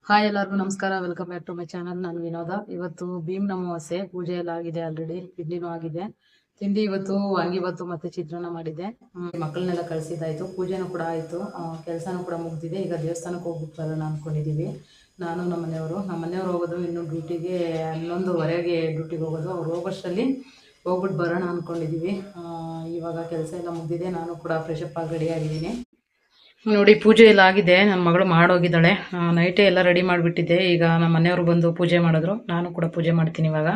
Hi ಎಲ್ಲರಿಗೂ ನಮಸ್ಕಾರ. Welcome back to my channel. ನಾನು ವಿನೋದ. ಇವತ್ತು ಭೀಮ್ ಅಮಾವಾಸ್ಯೆ ಪೂಜೆ ಎಲ್ಲ ಆಗಿದೆ, ಆಲ್ರೆಡಿ ತಿಂಡಿನೂ ಆಗಿದೆ. ತಿಂಡಿ ಇವತ್ತು ವಾಂಗಿಬಾತು ಮತ್ತೆ ಚಿತ್ರಾನ್ನ ಮಾಡಿದೆ. ಮಕ್ಕಳನ್ನೆಲ್ಲ ಕಳಿಸಿದ್ದಾಯ್ತು, ಪೂಜೆನೂ ಕೂಡ ಆಯಿತು, ಕೆಲಸನೂ ಕೂಡ ಮುಗ್ದಿದೆ. ಈಗ ದೇವಸ್ಥಾನಕ್ಕೆ ಹೋಗ್ಬಿಟ್ಟು ಬರೋಣ ಅಂದ್ಕೊಂಡಿದ್ದೀವಿ. ನಾನು ನಮ್ಮ ಮನೆಯವರು ಹೋಗೋದು ಇನ್ನು ಡ್ಯೂಟಿಗೆ 11:15ಗೆ ಡ್ಯೂಟಿಗೆ ಹೋಗೋದು. ಅವ್ರು ಹೋಗೋಷ್ಟರಲ್ಲಿ ಹೋಗ್ಬಿಟ್ಟು ಬರೋಣ ಅಂದ್ಕೊಂಡಿದ್ದೀವಿ. ಇವಾಗ ಕೆಲಸ ಎಲ್ಲ ಮುಗ್ದಿದೆ, ನಾನು ಕೂಡ ಫ್ರೆಶಪ್ ಆಗಿ ರೆಡಿ ಆಗಿದ್ದೀನಿ. ನೋಡಿ, ಪೂಜೆ ಎಲ್ಲ ಆಗಿದೆ. ನನ್ನ ಮಗಳು ಮಾಡೋಗಿದ್ದಾಳೆ. ನೈಟೇ ಎಲ್ಲ ರೆಡಿ ಮಾಡಿಬಿಟ್ಟಿದ್ದೆ. ಈಗ ನಮ್ಮ ಮನೆಯವರು ಬಂದು ಪೂಜೆ ಮಾಡಿದ್ರು, ನಾನು ಕೂಡ ಪೂಜೆ ಮಾಡ್ತೀನಿ. ಇವಾಗ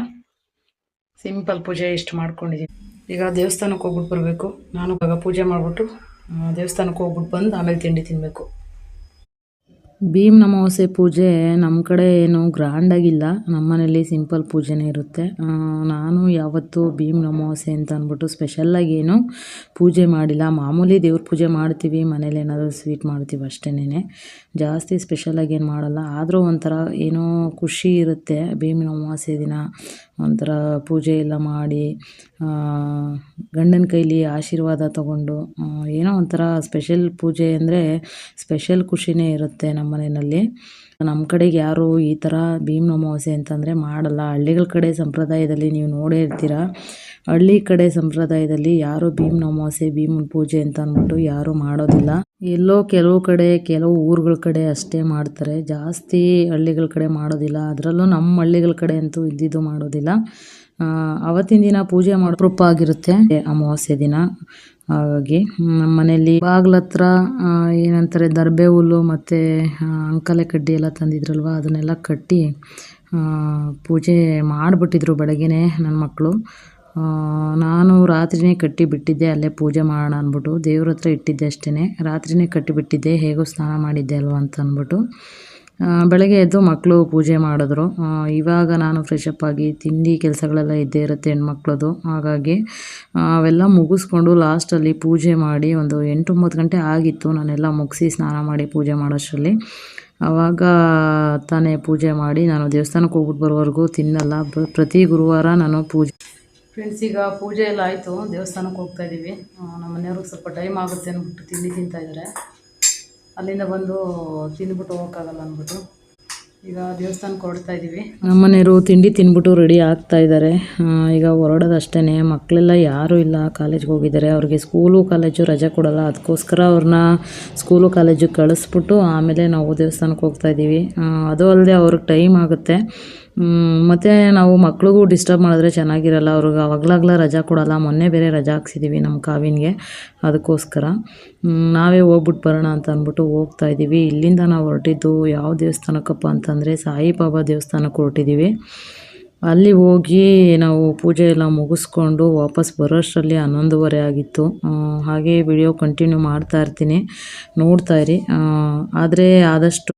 ಸಿಂಪಲ್ ಪೂಜೆ ಇಷ್ಟು ಮಾಡ್ಕೊಂಡಿದ್ದೀನಿ. ಈಗ ದೇವಸ್ಥಾನಕ್ಕೆ ಹೋಗ್ಬಿಟ್ಟು ಬರಬೇಕು. ನಾನು ಇವಾಗ ಪೂಜೆ ಮಾಡಿಬಿಟ್ಟು ದೇವಸ್ಥಾನಕ್ಕೆ ಹೋಗ್ಬಿಟ್ಟು ಬಂದು ಆಮೇಲೆ ತಿಂಡಿ ತಿನ್ನಬೇಕು. ಭೀಮ್ ಅಮಾವಾಸ್ಯೆ ಪೂಜೆ ನಮ್ಮ ಕಡೆ ಏನು ಗ್ರ್ಯಾಂಡಾಗಿಲ್ಲ, ನಮ್ಮ ಮನೇಲಿ ಸಿಂಪಲ್ ಪೂಜೆನೇ ಇರುತ್ತೆ. ನಾನು ಯಾವತ್ತೂ ಭೀಮ್ ಅಮಾವಾಸ್ಯೆ ಅಂತ ಅಂದ್ಬಿಟ್ಟು ಸ್ಪೆಷಲ್ಲಾಗಿ ಏನು ಪೂಜೆ ಮಾಡಿಲ್ಲ. ಮಾಮೂಲಿ ದೇವ್ರ ಪೂಜೆ ಮಾಡ್ತೀವಿ, ಮನೇಲಿ ಏನಾದರೂ ಸ್ವೀಟ್ ಮಾಡ್ತೀವಿ ಅಷ್ಟೇನೆ, ಜಾಸ್ತಿ ಸ್ಪೆಷಲಾಗಿ ಏನು ಮಾಡಲ್ಲ. ಆದರೂ ಒಂಥರ ಏನೋ ಖುಷಿ ಇರುತ್ತೆ ಭೀಮ್ ಅಮಾವಾಸ್ಯೆ ದಿನ. ಒಂಥರ ಪೂಜೆ ಎಲ್ಲ ಮಾಡಿ ಗಂಡನ ಕೈಲಿ ಆಶೀರ್ವಾದ ತಗೊಂಡು ಏನೋ ಒಂಥರ ಸ್ಪೆಷಲ್ ಪೂಜೆ ಅಂದರೆ ಸ್ಪೆಷಲ್ ಖುಷಿನೇ ಇರುತ್ತೆ ನಮ್ಮ ಮನೆಯಲ್ಲಿ. ನಮ್ಮ ಕಡೆಗೆ ಯಾರು ಈ ಥರ ಭೀಮ್ ಅಮಾವಾಸ್ಯೆ ಅಂತಂದರೆ ಮಾಡಲ್ಲ. ಹಳ್ಳಿಗಳ ಕಡೆ ಸಂಪ್ರದಾಯದಲ್ಲಿ ನೀವು ನೋಡೇ ಇರ್ತೀರ. ಹಳ್ಳಿ ಕಡೆ ಸಂಪ್ರದಾಯದಲ್ಲಿ ಯಾರು ಭೀಮ್ ಅಮಾವಾಸ್ಯೆ ಭೀಮನ ಪೂಜೆ ಅಂತ ಅಂದ್ಬಿಟ್ಟು ಯಾರೂ ಮಾಡೋದಿಲ್ಲ. ಎಲ್ಲೋ ಕೆಲವು ಕಡೆ ಕೆಲವು ಊರುಗಳ ಕಡೆ ಅಷ್ಟೇ ಮಾಡ್ತಾರೆ, ಜಾಸ್ತಿ ಹಳ್ಳಿಗಳ ಕಡೆ ಮಾಡೋದಿಲ್ಲ. ಅದರಲ್ಲೂ ನಮ್ಮ ಹಳ್ಳಿಗಳ ಕಡೆ ಅಂತೂ ಇದ್ದಿದ್ದು ಮಾಡೋದಿಲ್ಲ. ಅವತ್ತಿನ ದಿನ ಪೂಜೆ ಅಪರೂಪ ಆಗಿರುತ್ತೆ ಅಮಾವಾಸ್ಯೆ ದಿನ. ಹಾಗಾಗಿ ನಮ್ಮ ಮನೆಯಲ್ಲಿ ಬಾಗ್ಲ ಹತ್ರ ಏನಂತಾರೆ ದರ್ಬೆ ಹುಲ್ಲು ಮತ್ತು ಅಂಕಲೆ ಕಡ್ಡಿ ಎಲ್ಲ ತಂದಿದ್ರಲ್ವ, ಅದನ್ನೆಲ್ಲ ಕಟ್ಟಿ ಪೂಜೆ ಮಾಡಿಬಿಟ್ಟಿದ್ರು ಬೆಳಗ್ಗೆನೇ ನನ್ನ ಮಕ್ಕಳು. ನಾನು ರಾತ್ರಿನೇ ಕಟ್ಟಿಬಿಟ್ಟಿದ್ದೆ, ಅಲ್ಲೇ ಪೂಜೆ ಮಾಡೋಣ ಅಂದ್ಬಿಟ್ಟು ದೇವ್ರ ಹತ್ರ ಇಟ್ಟಿದ್ದೆ ಅಷ್ಟೇ. ರಾತ್ರಿನೇ ಕಟ್ಟಿಬಿಟ್ಟಿದ್ದೆ, ಹೇಗೋ ಸ್ನಾನ ಮಾಡಿದ್ದೆ ಅಲ್ವ ಅಂತ ಅಂದ್ಬಿಟ್ಟು. ಬೆಳಗ್ಗೆ ಎದ್ದು ಮಕ್ಕಳು ಪೂಜೆ ಮಾಡಿದ್ರು. ಇವಾಗ ನಾನು ಫ್ರೆಶಪ್ ಆಗಿ ತಿಂಡಿ ಕೆಲಸಗಳೆಲ್ಲ ಇದ್ದೇ ಇರುತ್ತೆ ಹೆಣ್ಮಕ್ಳದು. ಹಾಗಾಗಿ ಅವೆಲ್ಲ ಮುಗಿಸ್ಕೊಂಡು ಲಾಸ್ಟಲ್ಲಿ ಪೂಜೆ ಮಾಡಿ ಒಂದು 8-9 ಗಂಟೆ ಆಗಿತ್ತು. ನಾನೆಲ್ಲ ಮುಗಿಸಿ ಸ್ನಾನ ಮಾಡಿ ಪೂಜೆ ಮಾಡೋಷ್ಟರಲ್ಲಿ ಆವಾಗ ತಾನೇ ಪೂಜೆ ಮಾಡಿ ನಾನು ದೇವಸ್ಥಾನಕ್ಕೆ ಹೋಗ್ಬಿಟ್ಟು ಬರೋವರೆಗೂ ತಿನ್ನಲ್ಲ. ಪ್ರತಿ ಗುರುವಾರ ನಾನು ಪೂಜೆ. ಫ್ರೆಂಡ್ಸ್, ಈಗ ಪೂಜೆ ಎಲ್ಲ ಆಯಿತು, ದೇವಸ್ಥಾನಕ್ಕೆ ಹೋಗ್ತಾಯಿದ್ದೀವಿ. ನಮ್ಮ ಮನೆಯವ್ರಿಗೆ ಸ್ವಲ್ಪ ಟೈಮ್ ಆಗುತ್ತೆ ಅಂದ್ಬಿಟ್ಟು ತಿಂಡಿ ತಿಂತಾಯಿದ್ದಾರೆ. ಅಲ್ಲಿಂದ ಬಂದು ತಿಂದ್ಬಿಟ್ಟು ಹೋಗೋಕ್ಕಾಗಲ್ಲ ಅಂದ್ಬಿಟ್ಟು ಈಗ ದೇವಸ್ಥಾನಕ್ಕೆ ಹೊರಡ್ತಾ ಇದ್ದೀವಿ. ನಮ್ಮ ಮನೆಯವರು ತಿಂಡಿ ತಿಂದ್ಬಿಟ್ಟು ರೆಡಿ ಆಗ್ತಾ ಇದ್ದಾರೆ. ಈಗ ಹೊರಡೋದಷ್ಟೇ. ಮಕ್ಕಳೆಲ್ಲ ಯಾರೂ ಇಲ್ಲ, ಕಾಲೇಜ್ಗೆ ಹೋಗಿದ್ದಾರೆ. ಅವ್ರಿಗೆ ಸ್ಕೂಲು ಕಾಲೇಜು ರಜೆ ಕೊಡಲ್ಲ, ಅದಕ್ಕೋಸ್ಕರ ಅವ್ರನ್ನ ಸ್ಕೂಲು ಕಾಲೇಜಿಗೆ ಕಳಿಸ್ಬಿಟ್ಟು ಆಮೇಲೆ ನಾವು ದೇವಸ್ಥಾನಕ್ಕೆ ಹೋಗ್ತಾ ಇದ್ದೀವಿ. ಅದು ಅಲ್ಲದೆ ಅವ್ರಿಗೆ ಟೈಮ್ ಆಗುತ್ತೆ. ಮತ್ತು ನಾವು ಮಕ್ಳಿಗೂ ಡಿಸ್ಟರ್ಬ್ ಮಾಡಿದ್ರೆ ಚೆನ್ನಾಗಿರಲ್ಲ. ಅವ್ರಿಗೆ ಅವಾಗಲಾಗ್ಲ ರಜಾ ಕೊಡಲ್ಲ. ಮೊನ್ನೆ ಬೇರೆ ರಜಾ ಹಾಕ್ಸಿದ್ದೀವಿ ನಮ್ಮ ಕಾವಿನ್ಗೆ, ಅದಕ್ಕೋಸ್ಕರ ನಾವೇ ಹೋಗ್ಬಿಟ್ಟು ಬರೋಣ ಅಂತ ಅಂದ್ಬಿಟ್ಟು ಹೋಗ್ತಾ ಇದ್ದೀವಿ. ಇಲ್ಲಿಂದ ನಾವು ಹೊರಟಿದ್ದು ಯಾವ ದೇವಸ್ಥಾನಕ್ಕಪ್ಪ ಅಂತಂದರೆ ಸಾಯಿಬಾಬಾ ದೇವಸ್ಥಾನಕ್ಕೆ ಹೊರಟಿದ್ದೀವಿ. ಅಲ್ಲಿ ಹೋಗಿ ನಾವು ಪೂಜೆ ಎಲ್ಲ ಮುಗಿಸ್ಕೊಂಡು ವಾಪಸ್ ಬರೋಷ್ಟರಲ್ಲಿ 11:15 ಆಗಿತ್ತು. ಹಾಗೆ ವಿಡಿಯೋ ಕಂಟಿನ್ಯೂ ಮಾಡ್ತಾ ಇರ್ತೀನಿ, ನೋಡ್ತಾ ಇರಿ. ಆದರೆ ಆದಷ್ಟು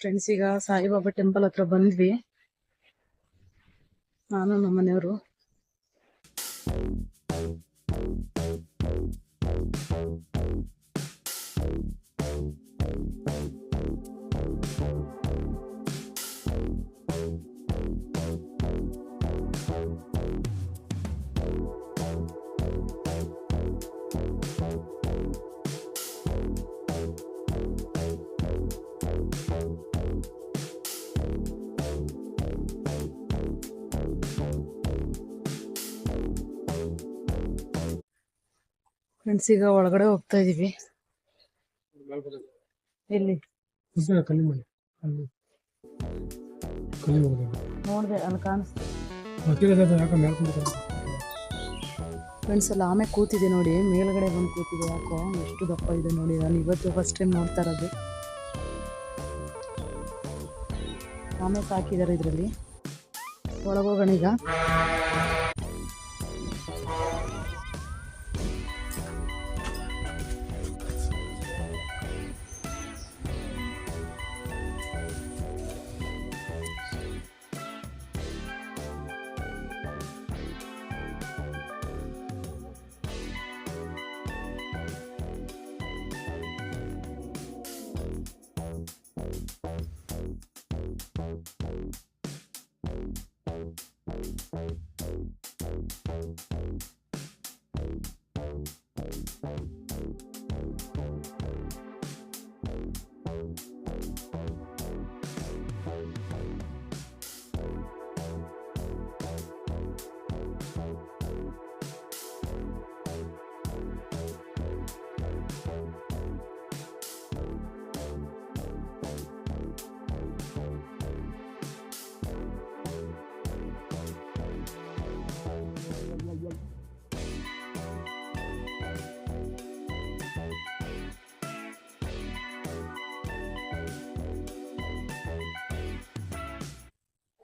ಫ್ರೆಂಡ್ಸ್, ಈಗ ಸಾಯಿಬಾಬಾ ಟೆಂಪಲ್ ಹತ್ರ ಬಂದ್ವಿ, ನಾನು ನಮ್ಮ ಮನೆಯವರು. ಫ್ರೆಂಡ್ಸ್, ಈಗ ಒಳಗಡೆ ಹೋಗ್ತಾ ಇದೀವಿ. ಎಲ್ಲಿ ನೋಡಿದೆ, ಅಲ್ಲಿ ಕಾಣಿಸ್ತು. ಫ್ರೆಂಡ್ಸ್, ಅಲ್ಲಿ ಆಮೆ ಕೂತಿದೆ ನೋಡಿ, ಮೇಲ್ಗಡೆ ಬಂದು ಕೂತಿದೆ. ಯಾಕೋ ಎಷ್ಟು ದಪ್ಪ ಇದೆ ನೋಡಿ. ನಾನು ಇವತ್ತು ಫಸ್ಟ್ ಟೈಮ್ ನೋಡ್ತಾ ಇರೋದು. ಆಮೆ ಸಾಕಿದ್ದಾರೆ ಇದರಲ್ಲಿ. ಒಳಗೋಗೋಣ ಈಗ.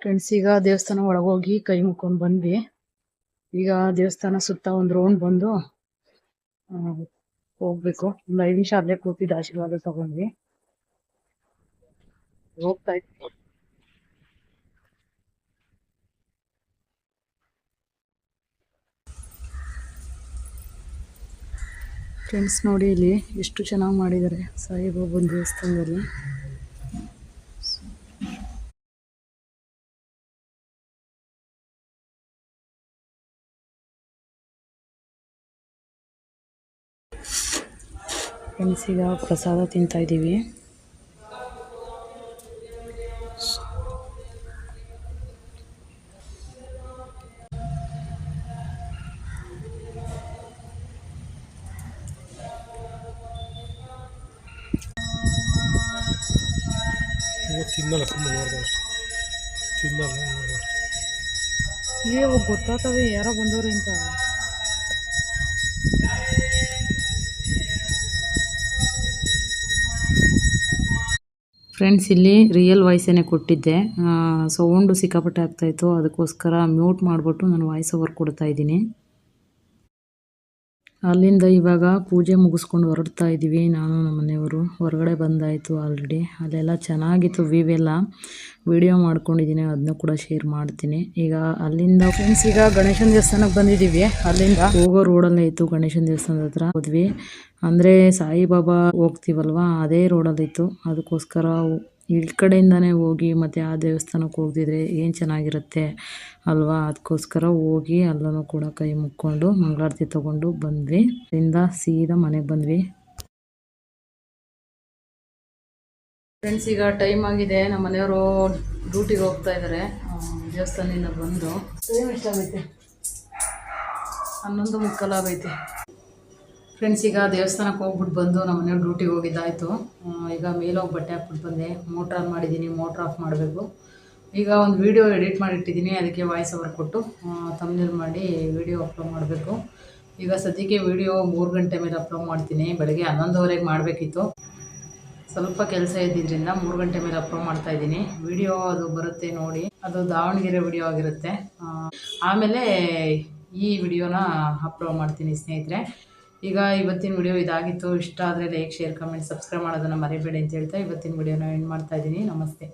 ಫ್ರೆಂಡ್ಸ್, ಈಗ ದೇವಸ್ಥಾನ ಒಳಗೋಗಿ ಕೈ ಮುಕ್ಕೊಂಡು ಬಂದ್ವಿ. ಈಗ ದೇವಸ್ಥಾನ ಸುತ್ತ ಒಂದು ರೌಂಡ್ ಬಂದು ಹೋಗ್ಬೇಕು. ಒಂದು 5 ನಿಮಿಷ ಅಲ್ಲೇ ಕೂತಿದ್ದು ಆಶೀರ್ವಾದ ತಗೊಂಡ್ವಿ. ಹೋಗ್ತಾ ಇದ್ವಿ. ಫ್ರೆಂಡ್ಸ್ ನೋಡಿ, ಇಲ್ಲಿ ಎಷ್ಟು ಚೆನ್ನಾಗಿ ಮಾಡಿದ್ದಾರೆ ಸಾಯಿಬಾಬನ ದೇವಸ್ಥಾನದಲ್ಲಿ. ಫ್ರೆಂಡ್ಸ್, ಈಗ ಪ್ರಸಾದ ತಿಂತಾ ಇದ್ದೀವಿ. ಗೊತ್ತಾಗ್ತವೆ ಯಾರೋ ಬಂದವ್ರೆ ಅಂತ. ಫ್ರೆಂಡ್ಸ್, ಇಲ್ಲಿ ರಿಯಲ್ ವಾಯ್ಸೇನೆ ಕೊಟ್ಟಿದ್ದೆ. ಸೌಂಡು ಸಿಕ್ಕಾಪಟ್ಟೆ ಆಗ್ತಾಯಿತ್ತು. ಅದಕ್ಕೋಸ್ಕರ ಮ್ಯೂಟ್ ಮಾಡಿಬಿಟ್ಟು ನಾನು ವಾಯ್ಸ್ ಓವರ್ ಕೊಡ್ತಾ ಇದ್ದೀನಿ. ಅಲ್ಲಿಂದ ಇವಾಗ ಪೂಜೆ ಮುಗಿಸ್ಕೊಂಡು ಹೊರಡ್ತಾ ಇದ್ದೀವಿ. ನಾನು ನಮ್ಮ ಮನೆಯವರು ಹೊರಗಡೆ ಬಂದಾಯಿತು ಆಲ್ರೆಡಿ. ಅಲ್ಲೆಲ್ಲ ಚೆನ್ನಾಗಿತ್ತು ವ್ಯೂ ಎಲ್ಲ. ವಿಡಿಯೋ ಮಾಡ್ಕೊಂಡಿದ್ದೀನಿ, ಅದನ್ನು ಕೂಡ ಶೇರ್ ಮಾಡ್ತೀನಿ. ಈಗ ಅಲ್ಲಿಂದ ಫ್ರೆಂಡ್ಸ್, ಈಗ ಗಣೇಶನ ದೇವಸ್ಥಾನಕ್ಕೆ ಬಂದಿದ್ದೀವಿ. ಅಲ್ಲಿಂದ ಹೋಗೋ ರೋಡಲ್ಲೇ ಇತ್ತು ಗಣೇಶನ ದೇವಸ್ಥಾನದ ಹತ್ರ ಹೋದ್ವಿ. ಅಂದರೆ ಸಾಯಿಬಾಬಾ ಹೋಗ್ತೀವಲ್ವ, ಅದೇ ರೋಡಲ್ಲಿತ್ತು. ಅದಕ್ಕೋಸ್ಕರ ಈ ಕಡೆಯಿಂದನೇ ಹೋಗಿ ಮತ್ತು ಆ ದೇವಸ್ಥಾನಕ್ಕೆ ಹೋಗ್ತಿದ್ರೆ ಏನು ಚೆನ್ನಾಗಿರುತ್ತೆ ಅಲ್ವಾ. ಅದಕ್ಕೋಸ್ಕರ ಹೋಗಿ ಅಲ್ಲೂ ಕೂಡ ಕೈ ಮುಕ್ಕೊಂಡು ಮಂಗಳಾರತಿ ತೊಗೊಂಡು ಬಂದ್ವಿ. ಅಲ್ಲಿಂದ ಸೀದಾ ಮನೆಗೆ ಬಂದ್ವಿ. ಫ್ರೆಂಡ್ಸ್, ಈಗ ಟೈಮ್ ಆಗಿದೆ. ನಮ್ಮ ಮನೆಯವರು ಡ್ಯೂಟಿಗೆ ಹೋಗ್ತಾ ಇದ್ದಾರೆ. ದೇವಸ್ಥಾನದಿಂದ ಬಂದು ಟೈಮ್ ಎಷ್ಟಾಗೈತೆ? 11:45 ಆಗೈತೆ. ಫ್ರೆಂಡ್ಸ್, ಈಗ ದೇವಸ್ಥಾನಕ್ಕೆ ಹೋಗ್ಬಿಟ್ಟು ಬಂದು ನಮ್ಮ ಮನೆಯವ್ರು ಡ್ಯೂಟಿಗೆ ಹೋಗಿದ್ದಾಯಿತು. ಈಗ ಮೇಲೋಗಿ ಬಟ್ಟೆ ಹಾಕ್ಬಿಟ್ಟು ಬಂದೆ. ಮೋಟ್ರ್ ಆನ್ ಮಾಡಿದ್ದೀನಿ, ಮೋಟ್ರ್ ಆಫ್ ಮಾಡಬೇಕು. ಈಗ ಒಂದು ವೀಡಿಯೋ ಎಡಿಟ್ ಮಾಡಿಟ್ಟಿದ್ದೀನಿ, ಅದಕ್ಕೆ ವಾಯ್ಸ್ ಓವರ್ ಕೊಟ್ಟು ಥಂಬ್ನೇಲ್ ಮಾಡಿ ವೀಡಿಯೋ ಅಪ್ಲೋಡ್ ಮಾಡಬೇಕು. ಈಗ ಸದ್ಯಕ್ಕೆ ವೀಡಿಯೋ 3 ಗಂಟೆ ಮೇಲೆ ಅಪ್ಲೋಡ್ ಮಾಡ್ತೀನಿ. ಬೆಳಗ್ಗೆ 11:15ಗೆ ಮಾಡಬೇಕಿತ್ತು. ಸ್ವಲ್ಪ ಕೆಲಸ ಇದ್ದಿದ್ದರಿಂದ 3 ಗಂಟೆ ಮೇಲೆ ಅಪ್ಲೋಡ್ ಮಾಡ್ತಾಯಿದ್ದೀನಿ. ವಿಡಿಯೋ ಅದು ಬರುತ್ತೆ ನೋಡಿ. ಅದು ದಾವಣಗೆರೆ ವಿಡಿಯೋ ಆಗಿರುತ್ತೆ. ಆಮೇಲೆ ಈ ವಿಡಿಯೋನ ಅಪ್ಲೋಡ್ ಮಾಡ್ತೀನಿ ಸ್ನೇಹಿತರೆ. ಈಗ ಇವತ್ತಿನ ವಿಡಿಯೋ ಇದಾಗಿತ್ತು. ಇಷ್ಟ ಆದರೆ ಲೈಕ್, ಶೇರ್, ಕಮೆಂಟ್, ಸಬ್ಸ್ಕ್ರೈಬ್ ಮಾಡೋದನ್ನು ಮರಿಬೇಡಿ ಅಂತ ಹೇಳ್ತಾ ಇವತ್ತಿನ ವಿಡಿಯೋನ ಎಂಡ್ ಮಾಡ್ತಾಯಿದ್ದೀನಿ. ನಮಸ್ತೆ.